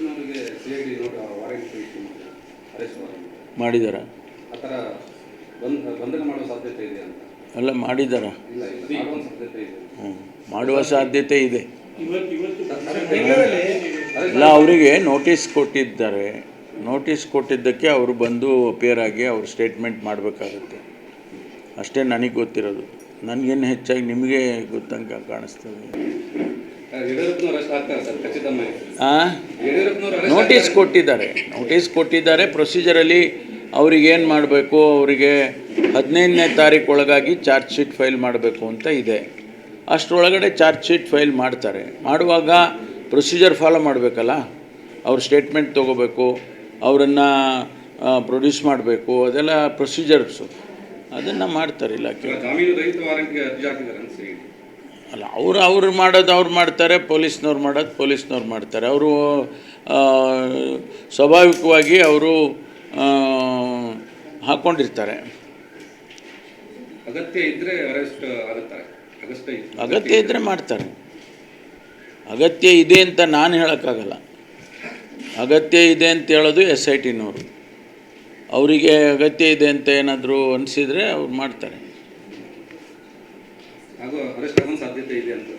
ಯಡಿಯೂರಪ್ಪನವರಿಗೆ CID warrant arrest ಮಾಡಿದಾರ ಆ ಥರ ಬಂಧನ ಮಾಡುವ ಸಾಧ್ಯತೆ ಇದೆ ಅಂತ. ಅಲ್ಲ ಮಾಡಿದಾರ ಇಲ್ಲ ಮಾಡುವ ಸಾಧ್ಯತೆ ಇದೆ. ಮಾಡುವ ಸಾಧ್ಯತೆ ಇದೆ. ಇಲ್ಲ ಅವರಿಗೆ ನೋಟಿಸ್ ಕೊಟ್ಟಿದ್ದಾರೆ. ನೋಟಿಸ್ ಕೊಟ್ಟಿದ್ದಕ್ಕೆ ಅವರು ಬಂದು ಅಪಿಯರ್ ಆಗಿ ಅವ್ರು ಸ್ಟೇಟ್ಮೆಂಟ್ ಮಾಡಬೇಕಾಗುತ್ತೆ ಅಷ್ಟೇ ನನಗೆ ಗೊತ್ತಿರೋದು. ನನಗೇನು ಹೆಚ್ಚಾಗಿ ನಿಮಗೆ ಗೊತ್ತಂಗೆ ಕಾಣಿಸ್ತದೆ. ನೋಟಿಸ್ ಕೊಟ್ಟಿದ್ದಾರೆ. ಪ್ರೊಸೀಜರಲ್ಲಿ ಅವ್ರಿಗೇನು ಮಾಡಬೇಕು, ಅವರಿಗೆ 15ನೇ ತಾರೀಕು ಒಳಗಾಗಿ ಚಾರ್ಜ್ ಶೀಟ್ ಫೈಲ್ ಮಾಡಬೇಕು ಅಂತ ಇದೆ. ಅಷ್ಟರೊಳಗಡೆ ಚಾರ್ಜ್ ಶೀಟ್ ಫೈಲ್ ಮಾಡ್ತಾರೆ. ಮಾಡುವಾಗ ಪ್ರೊಸೀಜರ್ ಫಾಲೋ ಮಾಡಬೇಕಲ್ಲ. ಅವ್ರ ಸ್ಟೇಟ್ಮೆಂಟ್ ತೊಗೋಬೇಕು, ಅವರನ್ನು ಪ್ರೊಡ್ಯೂಸ್ ಮಾಡಬೇಕು, ಅದೆಲ್ಲ ಪ್ರೊಸೀಜರ್ಸು. ಅದನ್ನು ಮಾಡ್ತಾರೆ ಇಲಾಖೆ. ಅಲ್ಲ ಅವ್ರು ಮಾಡೋದು ಅವ್ರು ಮಾಡ್ತಾರೆ, ಪೊಲೀಸ್ನವ್ರು ಮಾಡೋದು ಪೊಲೀಸ್ನವ್ರು ಮಾಡ್ತಾರೆ. ಅವರು ಸ್ವಾಭಾವಿಕವಾಗಿ ಅವರು ಹಾಕ್ಕೊಂಡಿರ್ತಾರೆ. ಅಗತ್ಯ ಇದ್ದರೆ ಮಾಡ್ತಾರೆ. ಅಗತ್ಯ ಇದೆ ಅಂತ ನಾನು ಹೇಳೋಕ್ಕಾಗಲ್ಲ. ಅಗತ್ಯ ಇದೆ ಅಂತ ಹೇಳೋದು SITನವರು. ಅವರಿಗೆ ಅಗತ್ಯ ಇದೆ ಅಂತ ಏನಾದರೂ ಅನಿಸಿದರೆ ಅವ್ರು ಮಾಡ್ತಾರೆ.